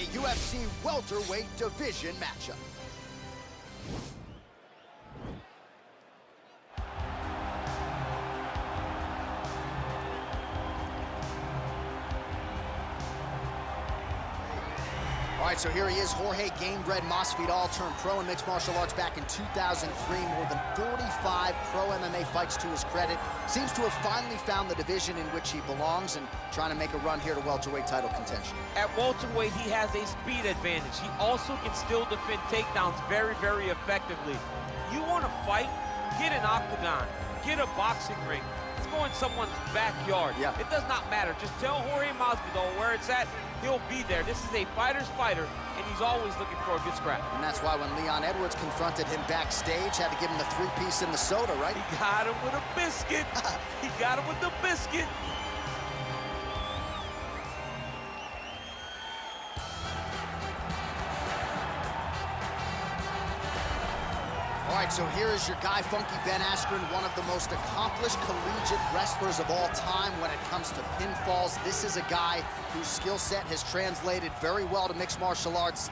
a UFC welterweight division matchup. All right, so here he is, Jorge Gamebred Masvidal turned pro in mixed martial arts back in 2003. More than 45 pro MMA fights to his credit. Seems to have finally found the division in which he belongs and trying to make a run here to welterweight title contention. At welterweight, he has a speed advantage. He also can still defend takedowns very, very effectively. You want to fight? Get an octagon. Get a boxing ring. Let's go in someone's backyard. Yeah. It does not matter. Just tell Jorge Masvidal where it's at. He'll be there. This is a fighter's fighter, and he's always looking for a good scrap. And that's why when Leon Edwards confronted him backstage, had to give him the three-piece in the soda, right? He got him with a biscuit. He got him with the biscuit. All right, so here is your guy, Funky Ben Askren, one of the most accomplished collegiate wrestlers of all time when it comes to pinfalls. This is a guy whose skill set has translated very well to mixed martial arts,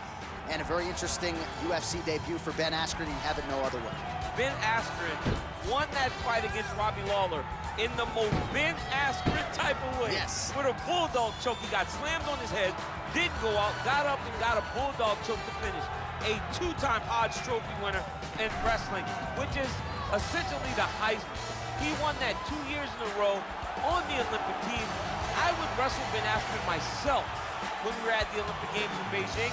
and a very interesting UFC debut for Ben Askren. You have it no other way. Ben Askren won that fight against Robbie Lawler in the most Ben Askren type of way. Yes. With a bulldog choke. He got slammed on his head, didn't go out, got up and got a bulldog choke to finish. A two-time Hodge Trophy winner in wrestling, which is essentially the Heisman. He won that 2 years in a row on the Olympic team. I would wrestle Ben Askren myself when we were at the Olympic Games in Beijing,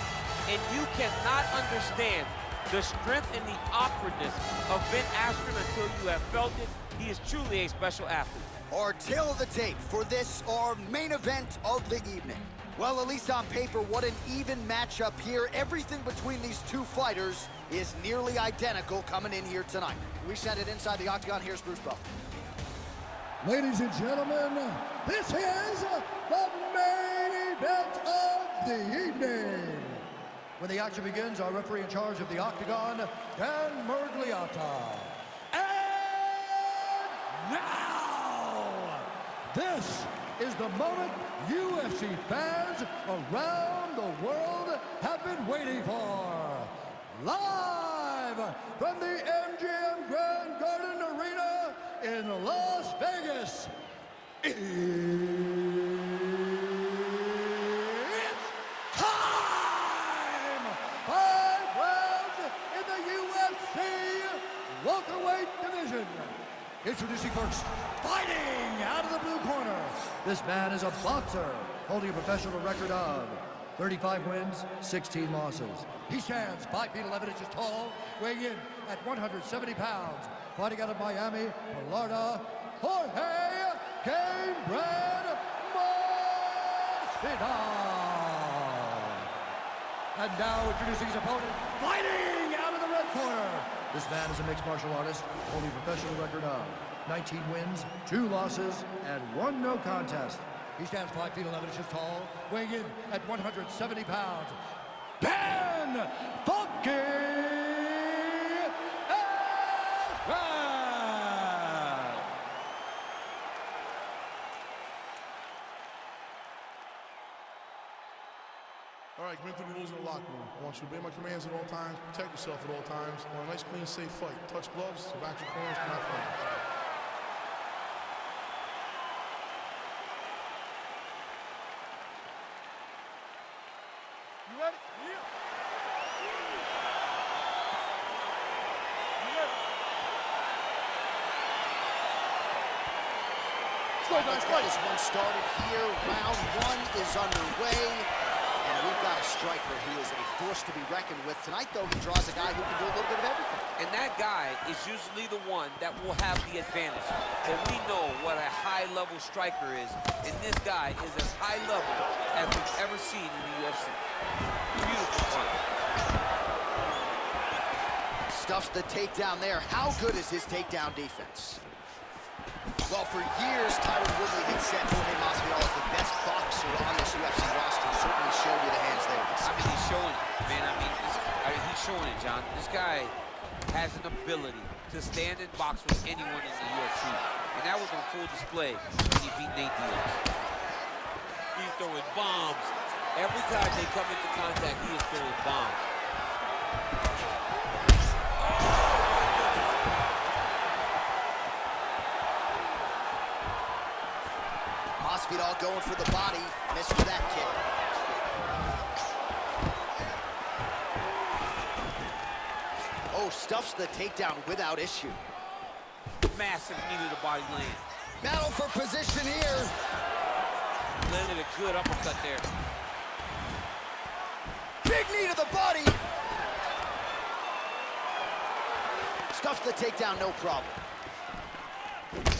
and you cannot understand the strength and the awkwardness of Ben Askren until you have felt it. He is truly a special athlete. Our tale of the tape for this, our main event of the evening. Well, at least on paper, what an even matchup here. Everything between these two fighters is nearly identical coming in here tonight. We send it inside the octagon. Here's Bruce Buffer. Ladies and gentlemen, this is the main event of the evening. When the action begins, our referee in charge of the octagon, Dan Mergliata. And now, this is the moment UFC fans around the world have been waiting for. Live from the MGM Grand Garden Arena in Las Vegas, it's time! 5 rounds in the UFC welterweight division. Introducing first, fighting out of the blue corner. This man is a boxer, holding a professional record of 35 wins, 16 losses. He stands 5 feet 11 inches tall, weighing in at 170 pounds. Fighting out of Miami, Florida, Jorge Gamebred Masvidal. And now introducing his opponent, fighting out of the red corner. This man is a mixed martial artist, holding a professional record of 19 wins, 2 losses, and 1 no contest. He stands 5 feet 11 inches tall, weighing in at 170 pounds. Ben Funky Askren! All right, commit to the rules in the locker room. I want you to obey my commands at all times, protect yourself at all times. I want a nice, clean, safe fight. Touch gloves, back your corners, not fight. You ready? Yeah. You ready? Let's get this one started here. Round 1 is underway. And we've got a striker who is a force to be reckoned with. Tonight, though, he draws a guy who can do a little bit of everything. And that guy is usually the one that will have the advantage. But we know what a high-level striker is, and this guy is as high level as we've ever seen in the UFC. Beautiful fight. Stuffs the takedown there. How good is his takedown defense? Well, for years, Tyron Woodley had said Jorge Masvidal is the best boxer on this UFC roster. Certainly showed you the hands there. I mean, he's showing it, man. He's showing it, John. This guy has an ability to stand and box with anyone in the UFC. And that was on full display when he beat Nate Diaz. He's throwing bombs Every time they come into contact, he is throwing bombs. Masvidal going for the body, missed with that kick. Oh, stuffs the takedown without issue. Massive knee to the body land. Battle for position here. Landed a good uppercut there. Big knee to the body. Stuffs the takedown, no problem.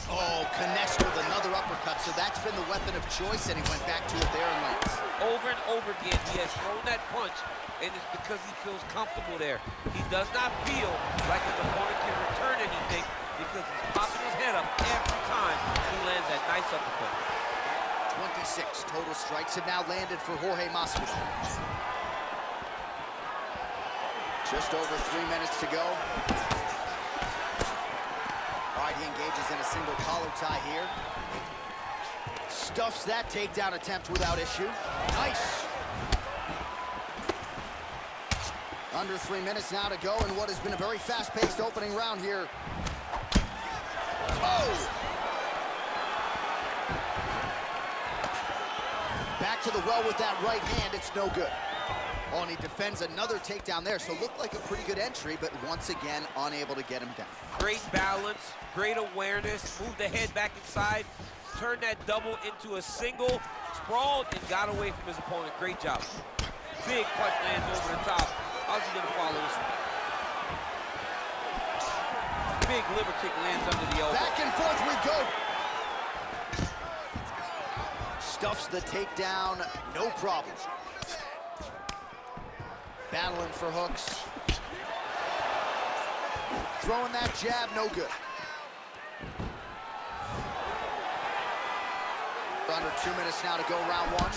Oh, connects with another uppercut, so that's been the weapon of choice, and he went back to it there and lands. Over and over again, he has thrown that punch, and it's because he feels comfortable there. He does not feel like his opponent can return anything because he's popping his head up every time he lands that nice uppercut. 26 total strikes have now landed for Jorge Masvidal. Just over 3 minutes to go. All right, he engages in a single collar tie here. Stuffs that takedown attempt without issue. Nice. Under 3 minutes now to go in what has been a very fast-paced opening round here. Oh! Back to the well with that right hand, it's no good. Oh, and he defends another takedown there, so looked like a pretty good entry, but once again, unable to get him down. Great balance, great awareness, moved the head back inside, turned that double into a single, sprawled, and got away from his opponent. Great job. Big punch lands over the top. How's he gonna follow this one? Big liver kick lands under the elbow. Back and forth we go. Stuffs the takedown, no problem. Battling for hooks. Throwing that jab, no good. Under 2 minutes now to go, round one.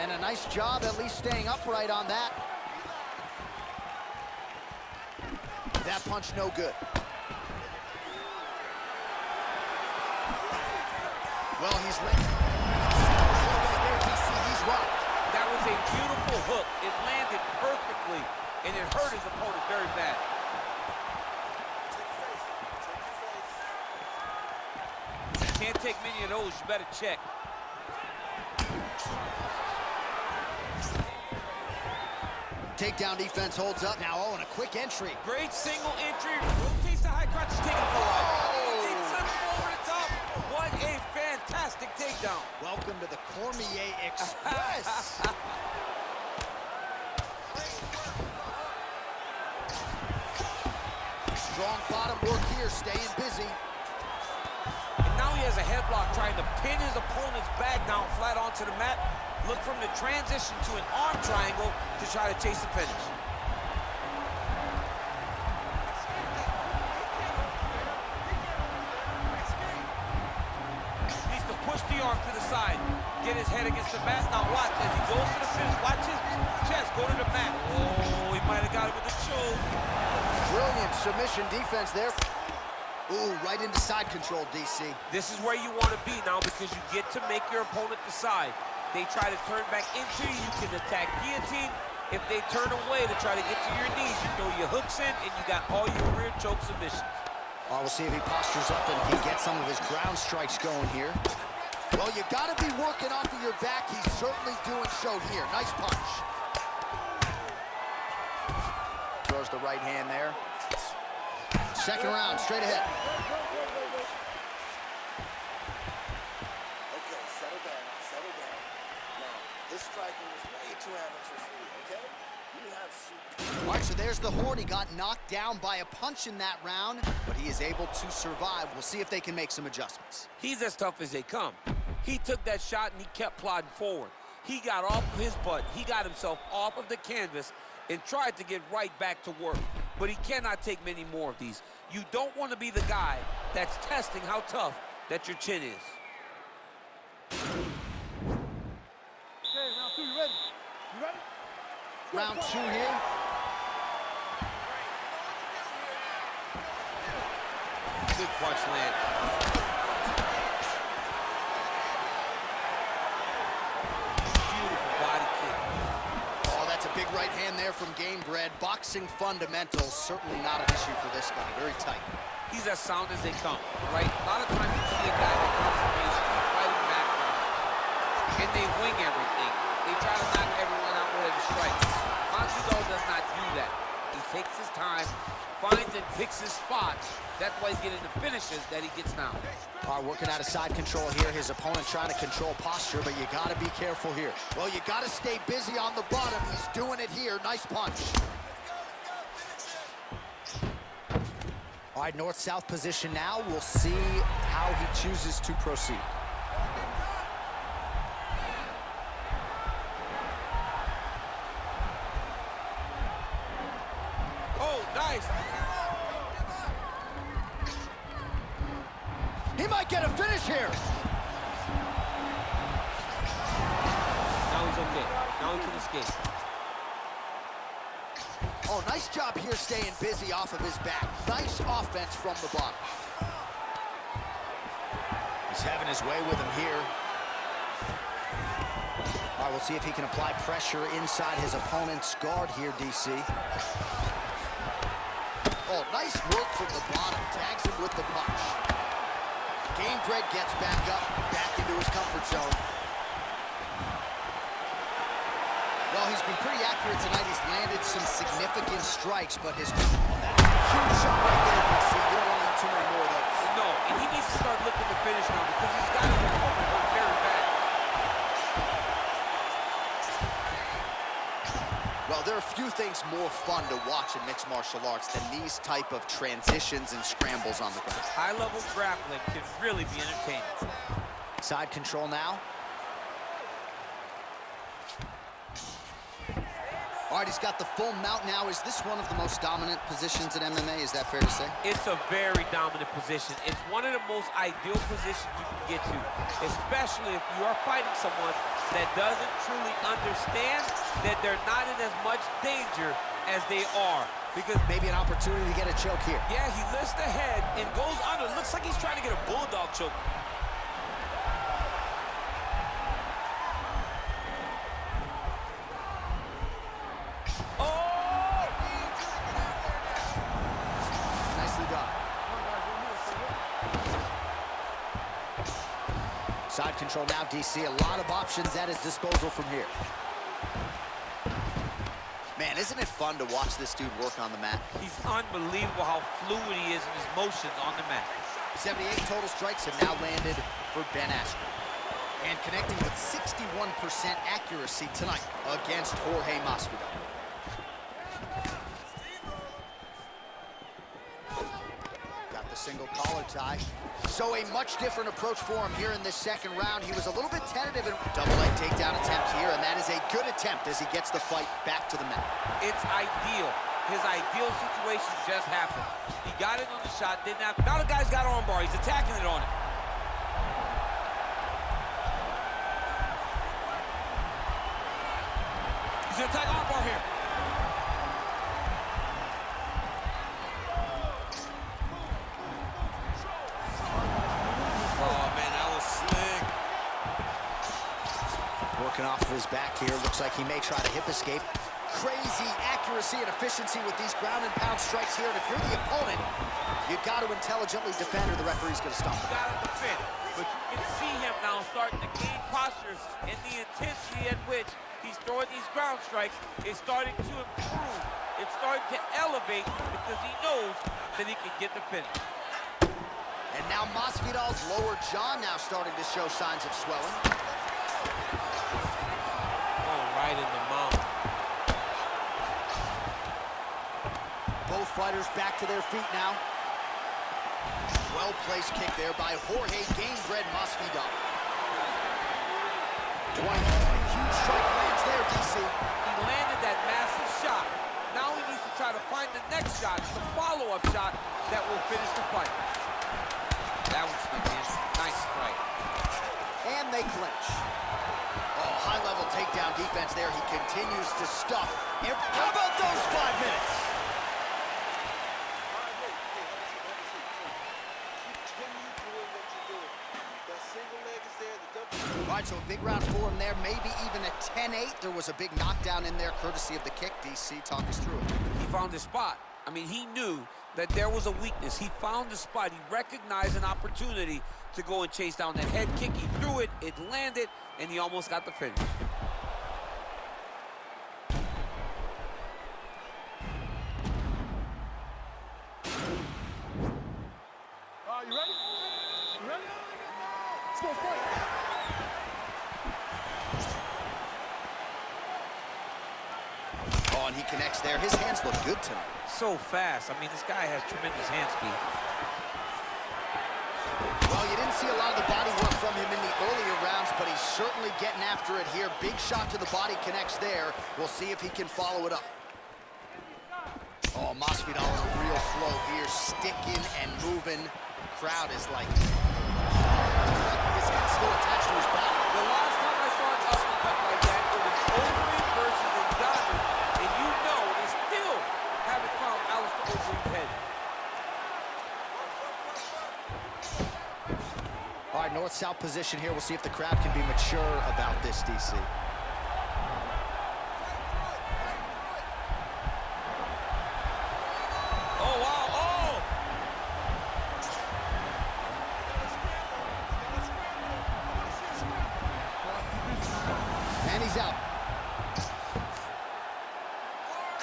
And a nice job at least staying upright on that. That punch no good. Well, he's late. He's rocked. That was a beautiful hook. It landed perfectly, and it hurt his opponent very bad. Can't take many of those. You better check. Takedown defense holds up now. Oh, and a quick entry. Great single entry. Rotates the high crotch, taking it for life. Sends him over the top. What a fantastic takedown. Welcome to the Cormier Express. Strong bottom work here, staying busy. And now he has a headlock trying to pin his opponent's back down flat onto the mat. Look from the transition to an arm triangle to try to chase the finish. Needs to push the arm to the side. Get his head against the mat. Now watch as he goes to the finish. Watch his chest go to the mat. Oh, he might have got it with the choke. Brilliant submission defense there. Ooh, right into side control, DC. This is where you want to be now because you get to make your opponent decide. They try to turn back into you, you can attack guillotine. If they turn away to try to get to your knees, you throw your hooks in and you got all your rear choke submissions. Oh, we'll see if he postures up and he gets some of his ground strikes going here. Well, you got to be working off of your back. He's certainly doing so here. Nice punch. Throws the right hand there. Second round, straight ahead. Okay, settle down, settle down. Now, this striking is way too amateur for you, okay? You have super... All right, so there's the Horde. He got knocked down by a punch in that round, but he is able to survive. We'll see if they can make some adjustments. He's as tough as they come. He took that shot and he kept plodding forward. He got off of his butt. He got himself off of the canvas and tried to get right back to work. But he cannot take many more of these. You don't want to be the guy that's testing how tough that your chin is. Okay, round two, you ready? You ready? Round two here. Good punch land. right hand there from Gamebred. Boxing fundamentals, certainly not an issue for this guy. Very tight. He's as sound as they come, right? A lot of times you see a guy that comes from his fighting background, and they wing everything. They try to knock everyone out with a strike. Masvidal does not do that. He takes his time, finds and picks his spots. That's why he's getting the finishes that he gets now. All right, working out of side control here. His opponent trying to control posture, but you got to be careful here. Well, you got to stay busy on the bottom. He's doing it here. Nice punch. All right, north-south position now. We'll see how he chooses to proceed. Oh, nice. He might get a finish here. Now he's okay. Now he can escape. Oh, nice job here staying busy off of his back. Nice offense from the bottom. He's having his way with him here. All right, we'll see if he can apply pressure inside his opponent's guard here, DC. Oh, nice work from the bottom. Tags him with the punch. Gamebred gets back up, back into his comfort zone. Well, he's been pretty accurate tonight. He's landed some significant strikes, but his huge shot right there, DC. You don't want to do too many more of those. No, and he needs to start looking to finish now because he's got his opponent hurt very bad. Well, there are few things more fun to watch in mixed martial arts than these type of transitions and scrambles on the ground. High-level grappling can really be entertaining. Side control now. All right, he's got the full mount now. Is this one of the most dominant positions in MMA? Is that fair to say? It's a very dominant position. It's one of the most ideal positions you can get to, especially if you are fighting someone that doesn't truly understand that they're not in as much danger as they are. Because maybe an opportunity to get a choke here. yeah, he lifts the head and goes under. Looks like he's trying to get a bulldog choke. Side control now, DC. A lot of options at his disposal from here. Man, isn't it fun to watch this dude work on the mat? He's unbelievable how fluid he is in his motions on the mat. 78 total strikes have now landed for Ben Askren. And connecting with 61% accuracy tonight against Jorge Masvidal. Got the single collar tie. So a much different approach for him here in this second round. He was a little bit tentative in double leg takedown attempt here, and that is a good attempt as he gets the fight back to the mat. It's ideal. His ideal situation just happened. He got it on the shot, didn't have. Now the guy's got armbar. He's attacking it on it. He's gonna attack armbar here. Working off of his back here. Looks like he may try to hip escape. Crazy accuracy and efficiency with these ground and pound strikes here. And if you're the opponent, you've got to intelligently defend or the referee's going to stop You him. got to defend. But you can see him now starting to gain posture, and the intensity at which he's throwing these ground strikes is starting to improve. It's starting to elevate because he knows that he can get the finish. And now Masvidal's lower jaw now starting to show signs of swelling. Right in the mouth. Both fighters back to their feet now. Well-placed kick there by Jorge Gamebred Masvidal. 20. Huge strike lands there, DC. He landed that massive shot. Now he needs to try to find the next shot, the follow-up shot that will finish the fight. That was nice strike. And they clinch. Oh, high-level takedown defense there. He continues to stuff. How about those 5 minutes? Continue doing what you're doing. That single leg is there, the double. All right, so a big round for him there, maybe even a 10-8. There was a big knockdown in there, courtesy of the kick. DC, talk us through it. He found his spot. I mean, he knew that there was a weakness. He found the spot. He recognized an opportunity to go and chase down that head kick. He threw it, it landed, and he almost got the finish. You ready? You ready? Let's go fight. Oh, and he connects there. His hands look good tonight. So fast. I mean, this guy has tremendous hand speed. Well, you didn't see a lot of the body work from him in the earlier rounds, but he's certainly getting after it here. Big shot to the body connects there. We'll see if he can follow it up. Oh, Masvidal in a real flow here, sticking and moving. The crowd is like, his head's still attached to his back. The last time I saw an uppercut like that, it was Overeem versus Ngannou, and you know they still haven't found Alistair Overeem's head. All right, north-south position here. We'll see if the crowd can be mature about this, DC. Oh, wow, oh! And he's out.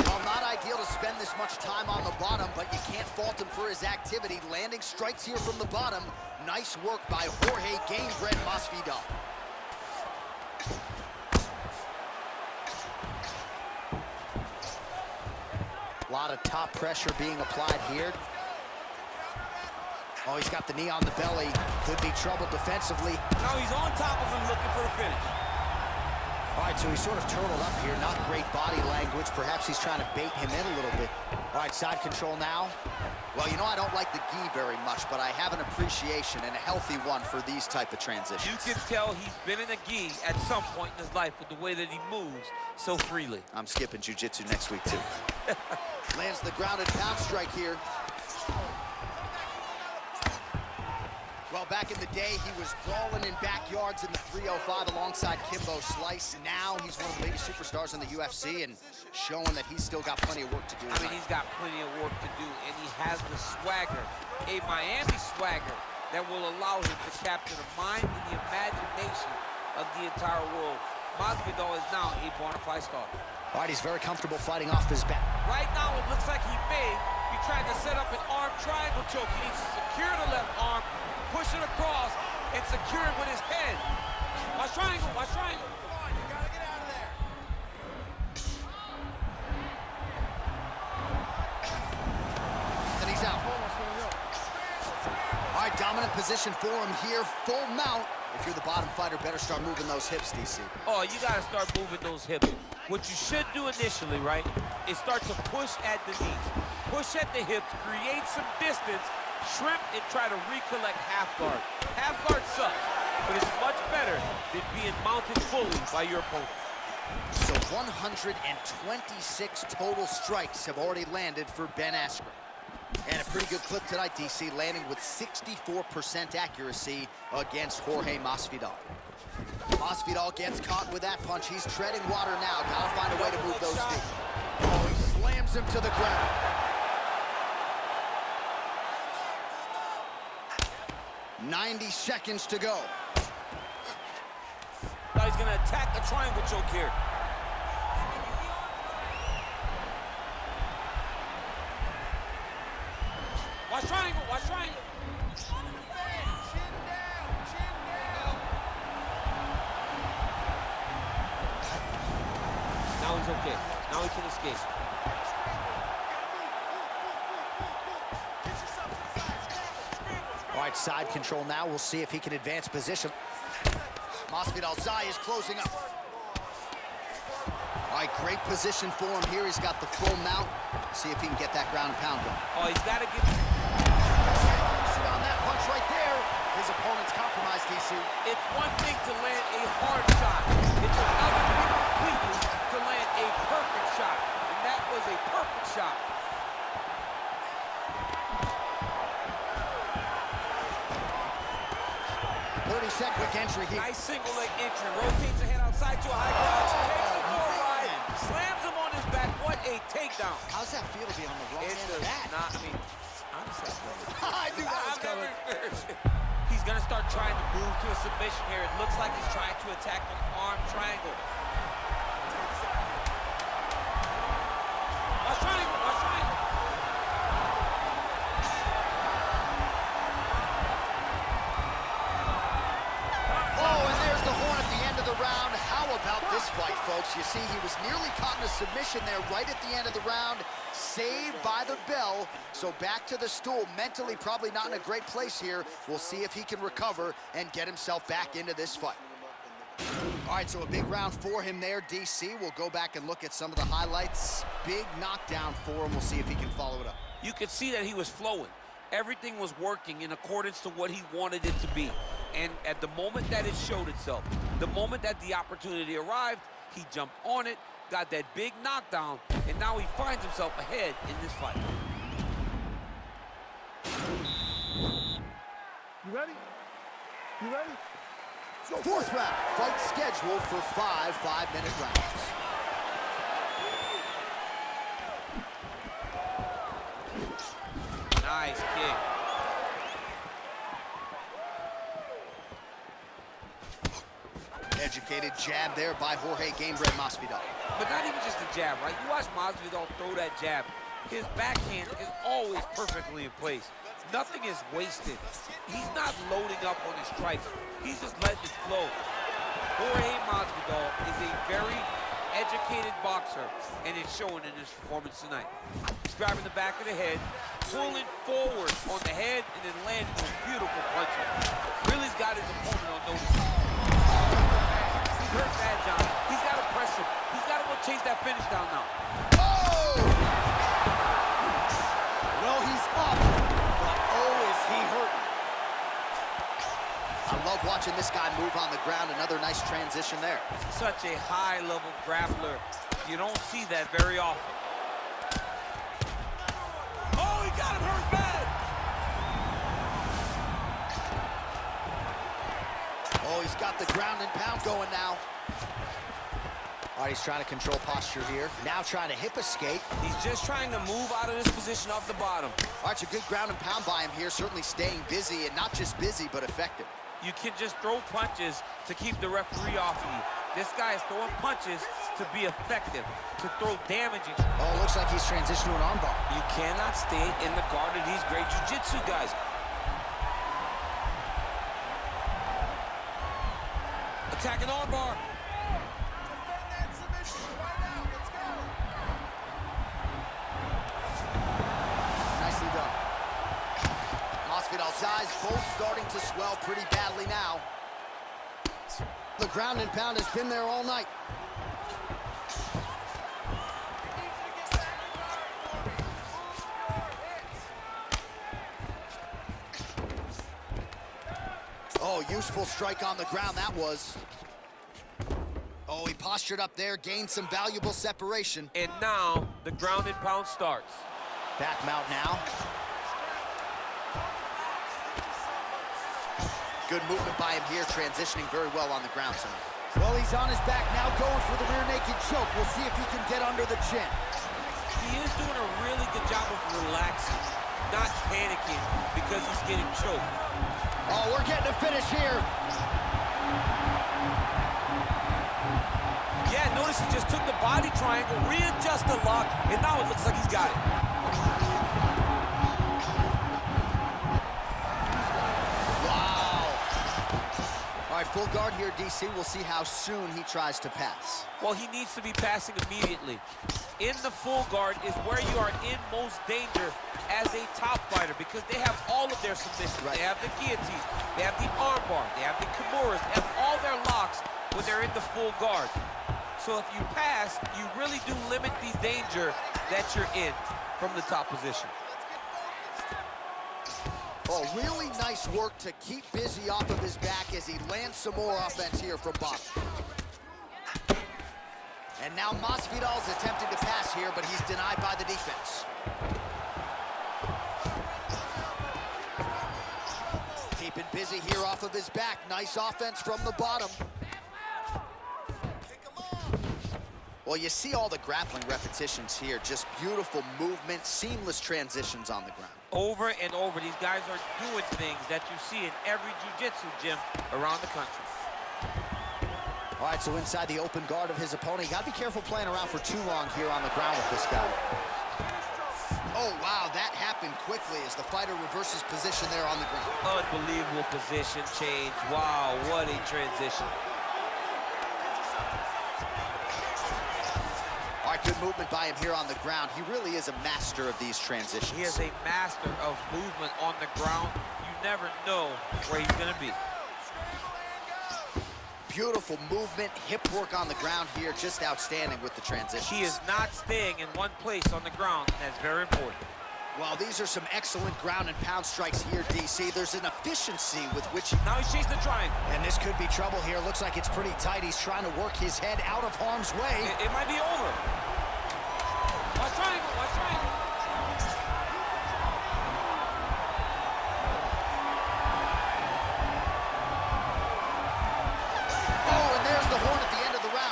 Well, not ideal to spend this much time on the bottom, but you can't fault him for his activity. Landing strikes here from the bottom. Nice work by Jorge Gamebred Masvidal. A lot of top pressure being applied here. Oh, he's got the knee on the belly. Could be trouble defensively. Now he's on top of him looking for the finish. All right, so he's sort of turtled up here. Not great body language. Perhaps he's trying to bait him in a little bit. All right, side control now. Well, you know I don't like the gi very much, but I have an appreciation and a healthy one for these type of transitions. You can tell he's been in a gi at some point in his life with the way that he moves so freely. I'm skipping jiu-jitsu next week, too. Lands the grounded pound strike here. Well, back in the day, he was brawling in backyards in the 305 alongside Kimbo Slice. Now he's one of the latest superstars in the UFC and showing that he's still got plenty of work to do. I mean, he's got plenty of work to do, and he has the swagger, a Miami swagger, that will allow him to capture the mind and the imagination of the entire world. Masvidal is now a bona fide star. All right, he's very comfortable fighting off his back. Right now, it looks like he may be trying to set up an arm triangle choke. He needs to secure the left arm, push it across, and secure it with his head. Watch triangle, watch triangle. Come on, you gotta get out of there. And he's out. All right, dominant position for him here. Full mount. If you're the bottom fighter, better start moving those hips, DC. Oh, you gotta start moving those hips. What you should do initially, right, is start to push at the knees. Push at the hips, create some distance, shrimp, and try to recollect half guard. Half guard sucks, but it's much better than being mounted fully by your opponent. So 126 total strikes have already landed for Ben Askren. And a pretty good clip tonight, DC, landing with 64% accuracy against Jorge Masvidal. Masvidal gets caught with that punch. He's treading water now. Gotta find a way to move those feet. Oh, he slams him to the ground. "90 seconds to go. Now he's gonna attack the triangle choke here. Watch triangle, watch triangle. Chin down, chin down. Now he's okay. Now he can escape. All right, side control now. We'll see if he can advance position. Masvidal Zai is closing up. All right, great position for him here. He's got the full mount. See if he can get that ground and pound going. Oh, he's got to get... See on that punch right there. His opponent's compromised, DC. It's one thing to land a hard shot. It's another thing completely to land a perfect shot. And that was a perfect shot. set quick entry here. Nice single leg entry. Rotates ahead outside to a high crotch. Takes the floor ride. Slams him on his back. What a takedown. How's that feel to be on the wrong end of that? Not, I mean, honestly, I knew that was coming. He's going to start trying to move to a submission here. It looks like he's trying to attack an arm triangle. Watch triangle, watch triangle. Oh, and there's the horn at the end of the round. How about this fight, folks? You see, he was nearly caught in a submission there right at the end of the round. Saved by the bell. So back to the stool. Mentally probably not in a great place here. We'll see if he can recover and get himself back into this fight. All right, so a big round for him there, DC. We'll go back and look at some of the highlights. Big knockdown for him. We'll see if he can follow it up. You could see that he was flowing. Everything was working in accordance to what he wanted it to be. And at the moment that it showed itself, the moment that the opportunity arrived, he jumped on it, got that big knockdown, and now he finds himself ahead in this fight. You ready? You ready? Fourth round, fight scheduled for 5 5-minute rounds. Nice kick. Educated jab there by Jorge Gamebred Masvidal. But not even just a jab, right? You watch Masvidal throw that jab. His backhand is always perfectly in place. Nothing is wasted. He's not loading up on his strikes. He's just letting it flow. Jorge Masvidal is a very educated boxer, and it's showing in his performance tonight. He's grabbing the back of the head, pulling forward on the head, and then landing those beautiful punches. Really's got his opponent on notice. He's hurt bad, John. He's got to press him. He's got to go chase that finish down now. Oh! Well, he's up, but oh, is he hurt. I love watching this guy move on the ground. Another nice transition there. Such a high-level grappler. You don't see that very often. Oh, he got him hurt bad! Oh, he's got the ground and pound going now. All right, he's trying to control posture here. Now trying to hip escape. He's just trying to move out of this position off the bottom. All right, it's a good ground and pound by him here. Certainly staying busy, and not just busy, but effective. You can just throw punches to keep the referee off you. This guy is throwing punches to be effective, to throw damaging. Oh, looks like he's transitioned to an armbar. You cannot stay in the guard of these great jiu-jitsu guys. Attacking armbar. Nicely done. Masvidal's eyes both starting to swell pretty badly now. The ground and pound has been there all night. Oh, useful strike on the ground that was. Oh, he postured up there, gained some valuable separation. And now the ground and pound starts. Back mount now. Good movement by him here, transitioning very well on the ground tonight. Well, he's on his back now, going for the rear naked choke. We'll see if he can get under the chin. He is doing a really good job of relaxing, not panicking because he's getting choked. Oh, we're getting a finish here. Yeah, notice he just took the body triangle, readjusted lock, and now it looks like he's got it. All right, full guard here, DC. We'll see how soon he tries to pass. Well, he needs to be passing immediately. In the full guard is where you are in most danger as a top fighter because they have all of their submissions. Right. They have the guillotine, they have the armbar, they have the kimuras, they have all their locks when they're in the full guard. So if you pass, you really do limit the danger that you're in from the top position. Oh, really nice work to keep busy off of his back as he lands some more offense here from bottom. And now Masvidal's attempting to pass here, but he's denied by the defense. Keeping Keeping busy here off of his back. Nice offense from the bottom. Kick him off. Well, you see all the grappling repetitions here. Just beautiful movement, seamless transitions on the ground. Over and over, these guys are doing things that you see in every jiu-jitsu gym around the country. All right, so inside the open guard of his opponent. You got to be careful playing around for too long here on the ground with this guy. Oh, wow, that happened quickly as the fighter reverses position there on the ground. Unbelievable position change. Wow, what a transition. All right, good movement by him here on the ground. He really is a master of these transitions. He is a master of movement on the ground. You never know where he's going to be. Beautiful movement, hip work on the ground here, just outstanding with the transitions. He is not staying in one place on the ground, and that's very important. Well, these are some excellent ground and pound strikes here, DC. There's an efficiency with which he... Now he's chasing the triangle. And this could be trouble here. Looks like it's pretty tight. He's trying to work his head out of harm's way. It might be over. Watch triangle, watch triangle.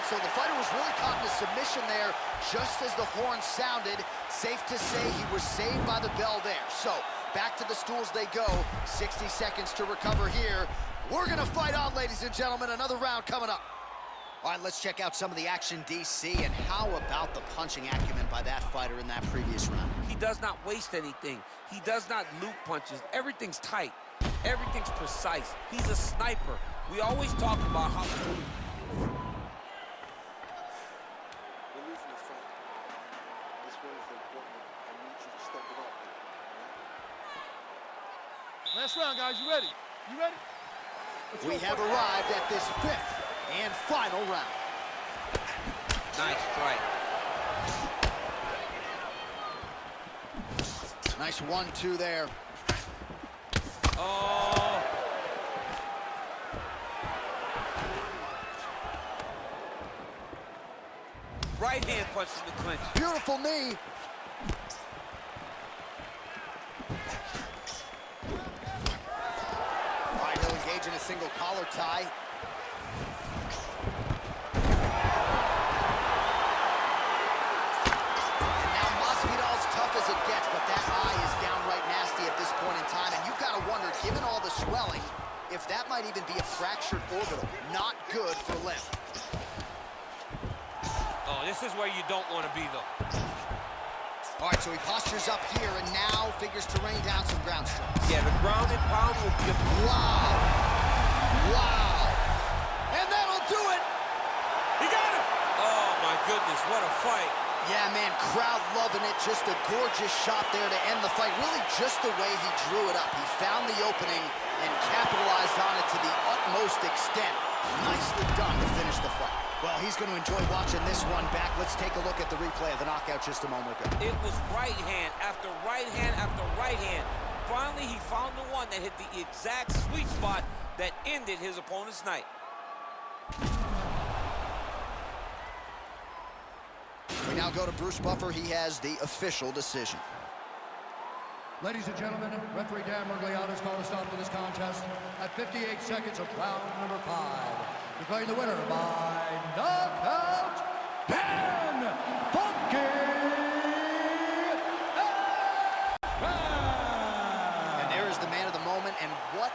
So the fighter was really caught in a submission there just as the horn sounded. Safe to say he was saved by the bell there. So back to the stools they go. 60 seconds to recover here. We're going to fight on, ladies and gentlemen. Another round coming up. All right, let's check out some of the action, DC. And how about the punching acumen by that fighter in that previous round? He does not waste anything. He does not loop punches. Everything's tight. Everything's precise. He's a sniper. We always talk about how... Last round, guys. You ready? You ready? We have arrived at this fifth and final round. Nice strike. Nice 1-2 there. Oh. Right hand punch in the clinch. Beautiful knee. In a single collar tie. And now Masvidal's tough as it gets, but that eye is downright nasty at this point in time. And you've got to wonder, given all the swelling, if that might even be a fractured orbital. Not good for Lim. Oh, this is where you don't want to be, though. All right, so he postures up here and now figures to rain down some ground strikes. Yeah, the ground and pound will be a... Wow. Wow. And that'll do it. He got him. Oh, my goodness, what a fight. Yeah, man, crowd loving it. Just a gorgeous shot there to end the fight. Really just the way he drew it up. He found the opening and capitalized on it to the utmost extent. Nicely done to finish the fight. Well, he's going to enjoy watching this one back. Let's take a look at the replay of the knockout just a moment ago. It was right hand after right hand after right hand. Finally, he found the one that hit the exact sweet spot that ended his opponent's night. We now go to Bruce Buffer. He has the official decision. Ladies and gentlemen, referee Dan Mergliano has called a stop to this contest at 58 seconds of round number 5. Declaring the winner by knockout, Ben Funky Askren! And there is the man of the moment, and what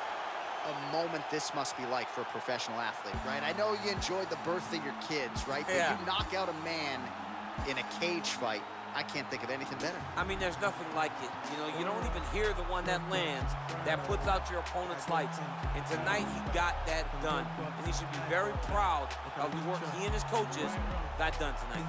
a moment this must be like for a professional athlete, right? I know you enjoyed the birth of your kids, right? Yeah. But you knock out a man in a cage fight, I can't think of anything better. I mean, there's nothing like it. You know, you don't even hear the one that lands, that puts out your opponent's lights. And tonight, he got that done. And he should be very proud of the work he and his coaches got done tonight.